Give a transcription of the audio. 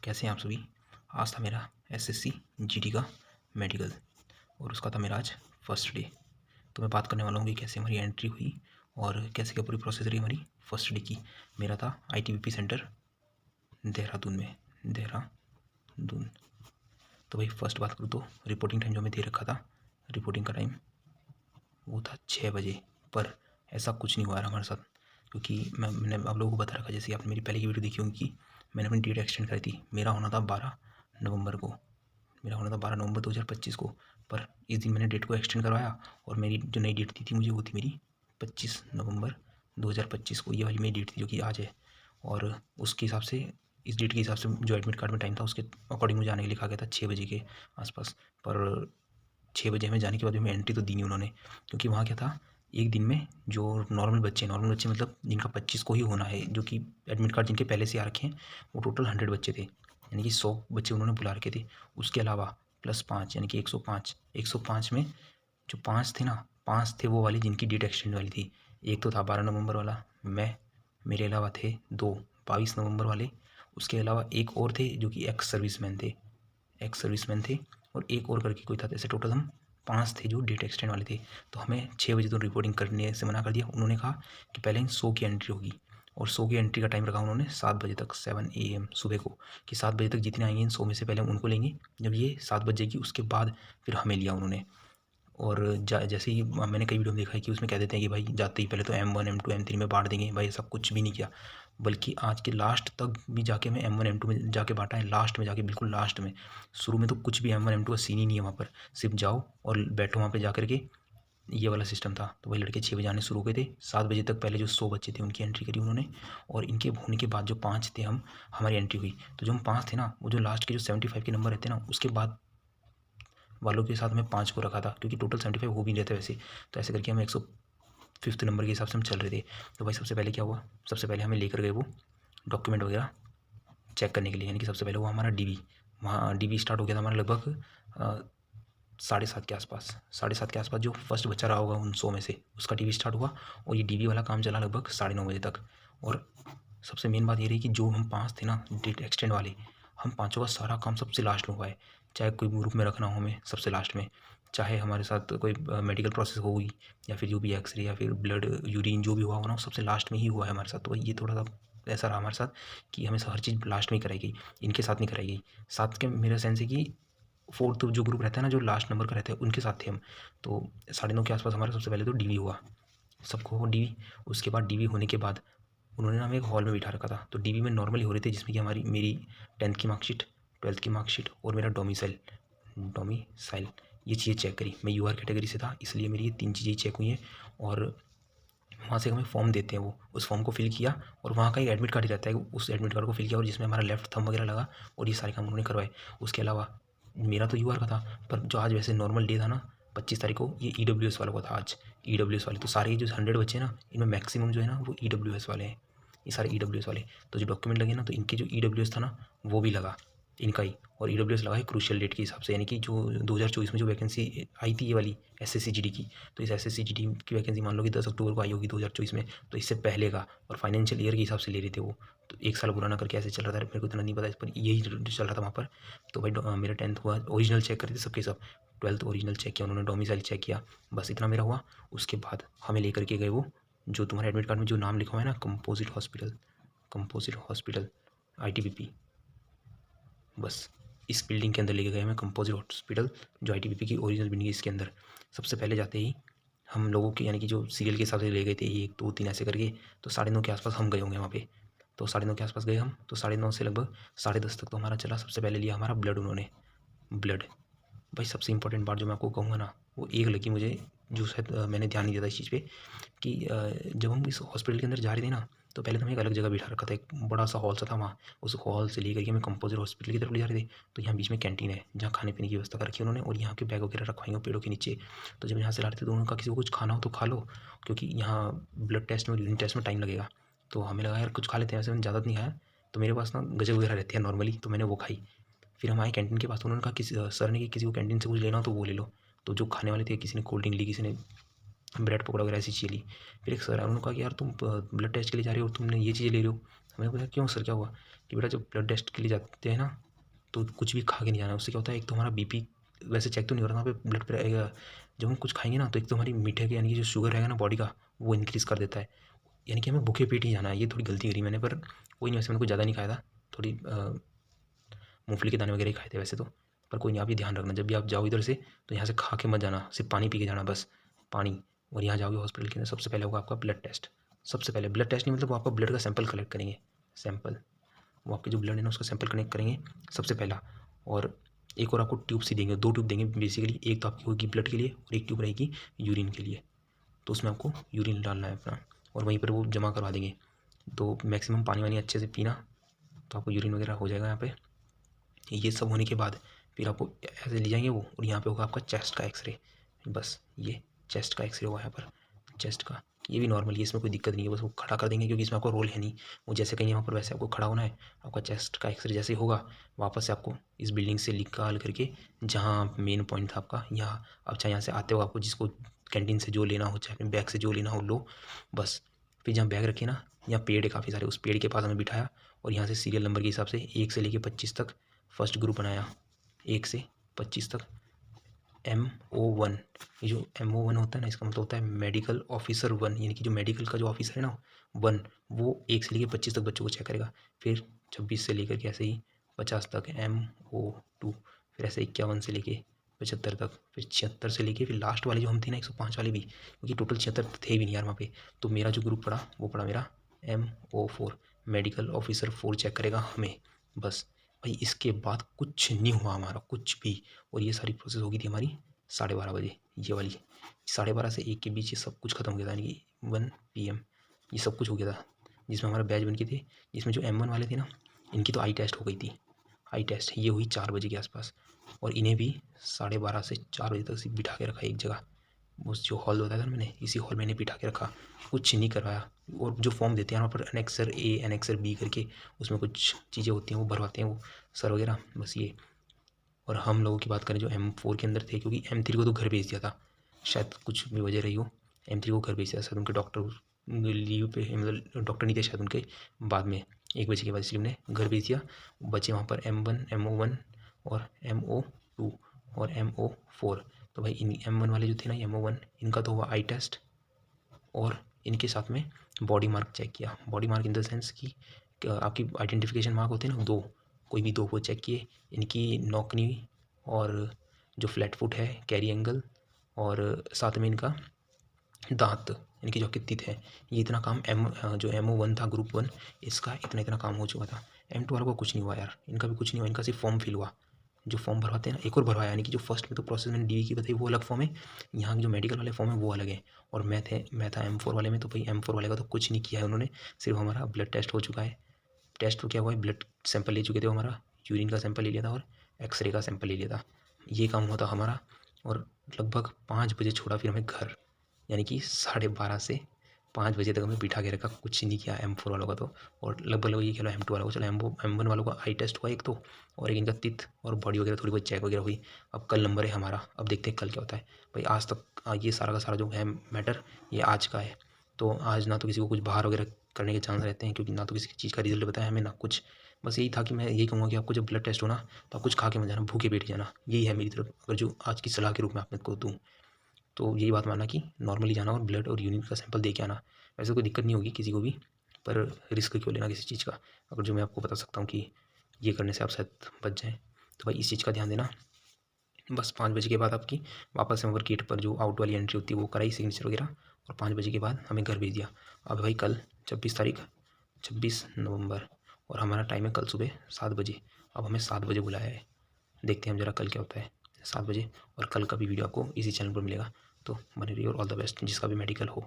कैसे हैं आप सभी। आज था मेरा एसएससी जीडी का मेडिकल और उसका था मेरा आज फर्स्ट डे। तो मैं बात करने वाला हूँ कि कैसे हमारी एंट्री हुई और कैसे क्या पूरी प्रोसेस रही हमारी फर्स्ट डे की। मेरा था आईटीबीपी सेंटर देहरादून में, देहरादून। तो भाई फर्स्ट बात करूँ तो रिपोर्टिंग टाइम जो मैं दे रखा था, रिपोर्टिंग का टाइम वो था 6 बजे। पर ऐसा कुछ नहीं हुआ हमारे साथ, क्योंकि मैंने आप लोगों को बता रखा, जैसे आपने मेरी पहले की वीडियो देखी होगी कि मैंने अपनी डेट एक्सटेंड करी थी। मेरा होना था 12 नवंबर को, मेरा होना था 12 नवंबर 2025 को। पर इस दिन मैंने डेट को एक्सटेंड करवाया और मेरी जो नई डेट दी थी मुझे, वो थी मेरी 25 नवंबर 2025 को। ये वाली मेरी डेट थी जो कि आज है। और उसके हिसाब से, इस डेट के हिसाब से जो एडमिट कार्ड में टाइम था उसके अकॉर्डिंग मुझे आने के लिखा गया था 6 बजे के आसपास। पर 6 बजे हमें जाने के बाद हमें एंट्री तो दी नहीं उन्होंने, क्योंकि वहाँ क्या था, एक दिन में जो नॉर्मल बच्चे मतलब जिनका 25 को ही होना है, जो कि एडमिट कार्ड जिनके पहले से आ रखे हैं, वो टोटल 100 बच्चे थे, यानी कि 100 बच्चे उन्होंने बुला रखे थे। उसके अलावा प्लस 5 यानी कि 105 में जो 5 थे ना, 5 थे वो वाली जिनकी डेट एक्सटेंड वाली थी। एक तो था 12 नवंबर वाला, मैं, मेरे अलावा थे 2 22 नवंबर वाले। उसके अलावा एक और थे जो कि एक्स सर्विसमैन थे, और एक और करके कोई था। ऐसे टोटल हम 5 थे जो डेट एक्सटेंड वाले थे। तो हमें 6 बजे तो रिपोर्टिंग करने से मना कर दिया। उन्होंने कहा कि पहले इन 100 की एंट्री होगी, और 100 की एंट्री का टाइम रखा उन्होंने 7 बजे तक, 7 AM सुबह को, कि 7 बजे तक जितने आएंगे इन 100 में से पहले हम उनको लेंगे। जब ये 7 बजेगी उसके बाद फिर हमें लिया उन्होंने। और जैसे ही मैंने कई वीडियो में देखा है कि उसमें कह देते हैं कि भाई जाते ही पहले तो M1 M2 M3 में बांट देंगे। भाई ऐसा कुछ भी नहीं किया, बल्कि आज के लास्ट तक भी जाके हमें M1 M2 में जाके बांटा है, लास्ट में जाके, बिल्कुल लास्ट में। शुरू में तो कुछ भी M1 M2 का सीन ही नहीं है वहाँ पर, सिर्फ जाओ और बैठो वहाँ पर जा करके, ये वाला सिस्टम था। तो वही लड़के 6 बजे आने शुरू हुए थे। 7 बजे तक पहले जो 100 बच्चे थे उनकी एंट्री करी उन्होंने, और इनके होने के बाद जो 5 थे हम, हमारी एंट्री हुई। तो जो हम 5 थे ना, वो जो लास्ट के जो 75 के नंबर रहते हैं ना, उसके बाद वालों के साथ में 5 को रखा था, क्योंकि टोटल 75 हो भी नहीं रहते वैसे। तो ऐसे करके हम 105 नंबर के हिसाब से हम चल रहे थे। तो भाई सबसे पहले क्या हुआ, सबसे पहले हमें लेकर गए वो डॉक्यूमेंट वगैरह चेक करने के लिए, यानी कि सबसे पहले वो हमारा DV, वहाँ DV स्टार्ट हो गया था हमारा लगभग 7:30 के आसपास। 7:30 के आसपास जो फर्स्ट बच्चा रहा होगा उन 100 में से, उसका DV स्टार्ट हुआ, और ये DV वाला काम चला लगभग 9:30 बजे तक। और सबसे मेन बात ये रही कि जो हम 5 थे ना डेट एक्सटेंड वाले, हम पाँचों का सारा काम सबसे लास्ट में हुआ है। चाहे कोई ग्रुप में रखना हो हमें सबसे लास्ट में, चाहे हमारे साथ कोई मेडिकल प्रोसेस हो गई, या फिर जो भी एक्सरे या फिर ब्लड यूरिन जो भी हुआ हो ना, सबसे लास्ट में ही हुआ है हमारे साथ। तो ये थोड़ा सा ऐसा रहा हमारे साथ कि हमें हर चीज़ लास्ट में ही कराई गई, इनके साथ नहीं कराई गई। साथ के मेरा सेंस है कि फोर्थ जो ग्रुप रहता है ना, जो लास्ट नंबर का रहता है, उनके साथ थे हम। तो 9:30 के आसपास हमारा सबसे पहले तो DV हुआ, सबको DV। उसके बाद DV होने के बाद उन्होंने हमें एक हॉल में बिठा रखा था। तो DV में नॉर्मली हो रहे थे, जिसमें कि मेरी 10th की मार्कशीट, 12th की मार्कशीट और मेरा डोमिसाइल ये चीज़ें चेक करी। मैं UR कैटेगरी से था, इसलिए मेरी ये 3 चीज़ें चेक हुई हैं। और वहाँ से हमें फॉर्म देते हैं, वो उस फॉर्म को फिल किया, और वहाँ का एक एडमिट कार्ड ही रहता है, उस एडमिट कार्ड को फिल किया, और जिसमें हमारा लेफ्ट थंब वगैरह लगा, और ये सारे काम उन्होंने करवाए। उसके अलावा मेरा तो UR का था, पर जो आज वैसे नॉर्मल डे था ना 25 तारीख को, ये EWS वालों का था आज, EWS वाले। तो सारे जो 100 बच्चे ना, इनमें मैक्सिमम जो है ना वो EWS वाले हैं, ये सारे EWS वाले। तो जो डॉक्यूमेंट लगे ना, तो इनके जो EWS था ना वो भी लगा, इनका ही। और EWS लगा है क्रूशियल डेट के हिसाब से, यानी कि जो 2024 में जो वैकेंसी आई थी ये वाली SSC GD की, तो इस SSC GD की वैकेंसी मान लो कि 10 अक्टूबर को आई होगी 2024 में, तो इससे पहले का, और फाइनेंशियल ईयर के हिसाब से ले रहे थे वो। तो एक साल पुराना करके ऐसे चल रहा था, मेरे को इतना नहीं पता इस पर, यही चल रहा था वहाँ पर। तो भाई मेरा 10th हुआ, ओरिजिनल चेक करे थे सबके सब। 12th ओरिजिनल चेक किया उन्होंने, डोमिसाइल चेक किया, बस इतना मेरा हुआ। उसके बाद हमें लेकर के गए वो, जो तुम्हारे एडमिट कार्ड में जो नाम लिखा हुआ है ना, कंपोजिट हॉस्पिटल ITBP, बस इस बिल्डिंग के अंदर लेके गए हमें, कंपोजिट हॉस्पिटल जो ITBP की ओरिजिनल बिल्डिंग है, इसके अंदर। सबसे पहले जाते ही हम लोगों के, यानी कि जो सीरियल के हिसाब से ले गए थे, 1 2 3 ऐसे करके, तो 9:30 के आसपास हम गए होंगे वहाँ पे। तो 9:30 के आसपास गए हम, तो 9:30 से लगभग 10:30 तक तो हमारा चला। सबसे पहले लिया हमारा ब्लड उन्होंने, ब्लड। भाई सबसे इंपॉर्टेंट बात जो मैं आपको कहूँगा ना, वो एक लगी मुझे, जो शायद मैंने ध्यान नहीं दिया था इस चीज़ पे, कि जब हम इस हॉस्पिटल के अंदर जा रहे थे ना, तो पहले तो हमें एक अलग जगह बिठा रखा था, एक बड़ा सा हॉल सा था वहाँ। उस हॉल से लेकर के हमें कंपोजिट हॉस्पिटल की तरफ ले जा रहे थे। तो यहाँ बीच में कैंटीन है, जहाँ खाने पीने की व्यवस्था कर रखी है उन्होंने, और यहाँ के बैग वगैरह रखवाएंगे पेड़ों के नीचे। तो जब यहाँ से ला रहे थे तो उन्होंने कहा किसी को कुछ खाना हो तो खा लो, क्योंकि यहाँ ब्लड टेस्ट में, यूरिन टेस्ट में टाइम लगेगा। तो हमें लगा यार कुछ खा लेते हैं, वैसे मैंने ज़्यादा नहीं खाया, तो मेरे पास ना गजब वगैरह रहती है नॉर्मली, तो मैंने वो खाई। फिर हम आए कैंटीन के पास, तो उन्होंने कहा किसी सर ने कि किसी को कैंटीन से कुछ लेना हो तो वो ले लो। तो जो खाने वाले थे, किसी ने कोल्ड ड्रिंक ली, किसी ने ब्रेड पकौड़ा वगैरह ऐसी चीज़ें ली। फिर एक सर है, उन्होंने कहा कि यार तुम ब्लड टेस्ट के लिए जा रहे हो, तुमने ये चीज़ें ले रहे हो। मैंने पूछा क्यों सर क्या हुआ? कि बेटा जब ब्लड टेस्ट के लिए जाते हैं ना तो कुछ भी खा के नहीं जाना। उससे क्या होता है, एक तो हमारा बीपी वैसे चेक तो नहीं हो रहा, वहाँ पे ब्लड प्रेशर जब हम कुछ खाएंगे ना तो एक तो हमारी मीठे के यानी कि जो शुगर रहेगा ना बॉडी का वो इंक्रीज़ कर देता है। यानी कि हमें भूखे पेट ही जाना है। ये थोड़ी गलती करी मैंने, पर कोई नहीं, वैसे मैंने कुछ ज़्यादा नहीं खाया था, थोड़ी मूँगफली के दाने वगैरह ही खाए थे वैसे तो। पर कोई नहीं, आप ये ध्यान रखना जब भी आप जाओ इधर से तो यहाँ से खा के मत जाना, सिर्फ पानी पी के जाना बस, पानी। और यहाँ जाओगे हॉस्पिटल के अंदर सबसे पहले होगा आपका ब्लड टेस्ट। सबसे पहले ब्लड टेस्ट नहीं मतलब वो आपका ब्लड का सैंपल कलेक्ट करेंगे, सैंपल, वो आपके जो ब्लड है ना उसका सैंपल कलेक्ट करेंगे सबसे पहला। और एक और आपको ट्यूब सी देंगे, 2 ट्यूब देंगे बेसिकली, एक तो आपकी होगी ब्लड के लिए और एक ट्यूब रहेगी यूरिन के लिए। तो उसमें आपको यूरिन डालना है अपना और वहीं पर वो जमा करवा देंगे। तो मैक्सिमम पानी वानी अच्छे से पीना, तो आपको यूरिन वगैरह हो जाएगा यहाँ पे। ये सब होने के बाद फिर आपको ऐसे ले जाएंगे वो, और यहाँ पे होगा आपका चेस्ट का एक्सरे। बस ये चेस्ट का एक्सरे होगा यहाँ पर, चेस्ट का। ये भी नॉर्मल है, इसमें कोई दिक्कत नहीं है, बस वो खड़ा कर देंगे क्योंकि इसमें आपको रोल है नहीं। वो जैसे कहीं यहाँ पर वैसे आपको खड़ा होना है। आपका चेस्ट का एक्सरे जैसे होगा वापस से आपको इस बिल्डिंग से निकाल करके जहाँ मेन पॉइंट था आपका यहाँ, अच्छा यहाँ से आते हो आपको जिसको कैंटीन से जो लेना हो चाहे अपने बैग से जो लेना हो लो बस। फिर जहाँ बैग रखे ना, यहाँ पेड़ है काफ़ी सारे, उस पेड़ के पास हमें बिठाया और यहाँ से सीरियल नंबर के हिसाब से 1 से लेके 25 तक फर्स्ट ग्रुप बनाया, 1 से 25 तक MO1। ये जो MO1 होता है ना इसका मतलब होता है मेडिकल ऑफिसर 1, यानी कि जो मेडिकल का जो ऑफिसर है ना 1, वो 1 से लेके 25 तक बच्चों को चेक करेगा। फिर 26 से लेकर के ऐसे ही 50 तक MO2, फिर ऐसे 51 से लेके 75 तक, फिर 76 से लेके फिर लास्ट वाले जो हम थे ना 105 वाले भी, क्योंकि टोटल 76 थे भी नहीं यार वहाँ पे। तो मेरा जो ग्रुप पड़ा वो पड़ा मेरा MO4, मेडिकल ऑफिसर 4 चेक करेगा हमें बस। भाई इसके बाद कुछ नहीं हुआ हमारा, कुछ भी। और ये सारी प्रोसेस हो गई थी हमारी 12:30 बजे, ये वाली 12:30 से 1 के बीच ये सब कुछ खत्म हो गया था, यानी कि 1 PM ये सब कुछ हो गया था। जिसमें हमारा बैच बन के थे, जिसमें जो M1 वाले थे ना इनकी तो आई टेस्ट हो गई थी। आई टेस्ट ये हुई 4 बजे के आसपास, और इन्हें भी 12:30 से 4 बजे तक बिठा के रखा एक जगह। उस जो हॉल बताया था ना मैंने, इसी हॉल में इन्हें बिठा के रखा, कुछ नहीं करवाया। और जो फॉर्म देते हैं वहाँ पर एनेक्सर A एनेक्सर B करके, उसमें कुछ चीज़ें होती हैं वो भरवाते हैं वो सर वगैरह, बस ये। और हम लोगों की बात करें जो M4 के अंदर थे, क्योंकि M3 को तो घर भेज दिया था, शायद कुछ भी वजह रही हो, M3 को घर भेज दिया शायद, उनके डॉक्टर लीव पे, मतलब डॉक्टर नहीं थे शायद उनके, बाद में 1 बजे के बाद, इसलिए उन्हें घर भेज दिया। बचे वहाँ पर M1 MO1 और MO2 और MO4। तो भाई इन M1 वाले जो थे ना MO1, इनका तो हुआ आई टेस्ट, और इनके साथ में बॉडी मार्क चेक किया। Body mark in the sense कि आपकी आइडेंटिफिकेशन मार्क होते हैं ना, 2, कोई भी 2 वो चेक किए। इनकी नौकनी और जो फ्लैट फुट है, कैरी एंगल, और साथ में इनका दांत, इनकी जो कितनी है। ये इतना काम जो MO1 था ग्रुप 1, इसका इतना काम हो चुका था। M2 वालों को कुछ नहीं हुआ यार, इनका भी कुछ नहीं हुआ, इनका सिर्फ फॉर्म फिल हुआ। जो फॉर्म भरवाते हैं ना, एक और भरवाया, यानी कि जो फर्स्ट में तो प्रोसेस मैंने DV की बताई वो अलग फॉर्म है, यहाँ जो मेडिकल वाले फॉर्म है वो अलग है। और मैं था M4 वाले में, तो भाई M4 वाले का तो कुछ नहीं किया है उन्होंने, सिर्फ हमारा ब्लड टेस्ट हो चुका है। टेस्ट तो क्या हुआ है, ब्लड सैंपल ले चुके थे हमारा, यूरिन का सैंपल ले लिया था और एक्सरे का सैंपल ले लिया था, ये काम हुआ था हमारा। और लगभग 5 बजे छोड़ा फिर हमें घर, यानी कि 12:30 से 5 बजे तक हमें बिठा के रखा, कुछ नहीं किया M4 वालों का तो। और लगभग ये खेलो M2 वालों को, चलो M1 वालों का आई टेस्ट हुआ एक तो, और एक इनका तिथ और बॉडी वगैरह थोड़ी बहुत चेक वगैरह हुई। अब कल नंबर है हमारा, अब देखते हैं कल क्या होता है। भाई आज तक ये सारा का सारा जो है मैटर ये आज का है, तो आज ना तो किसी को कुछ बाहर वगैरह करने के चांस रहते हैं, क्योंकि ना तो किसी चीज़ का रिजल्ट बताया हमें ना कुछ। बस यही था कि मैं यही कहूँगा कि आपको जब ब्लड टेस्ट हो ना तो आप कुछ खा के मत जाना, भूखे पेट जाना, यही है मेरी तरफ अगर जो आज की सलाह के रूप में आप मेरे को दूँ तो यही बात मानना कि नॉर्मली जाना और ब्लड और यूरिन का सैंपल दे के आना। वैसे कोई दिक्कत नहीं होगी किसी को भी, पर रिस्क क्यों लेना किसी चीज़ का, अगर जो मैं आपको बता सकता हूँ कि ये करने से आप शायद बच जाएँ, तो भाई इस चीज़ का ध्यान देना। बस 5 बजे के बाद आपकी वापस से गेट पर जो आउट वाली एंट्री होती है वो कराई, सिग्नेचर वगैरह, और 5 बजे के बाद हमें घर भेज दिया। अब भाई कल 26 तारीख, 26 नवंबर, और हमारा टाइम है कल सुबह 7 बजे। अब हमें 7 बजे बुलाया है, देखते हैं हम जरा कल क्या होता है 7 बजे। और कल का भी वीडियो आपको इसी चैनल पर मिलेगा, तो बने रहिए और ऑल द बेस्ट जिसका भी मेडिकल हो।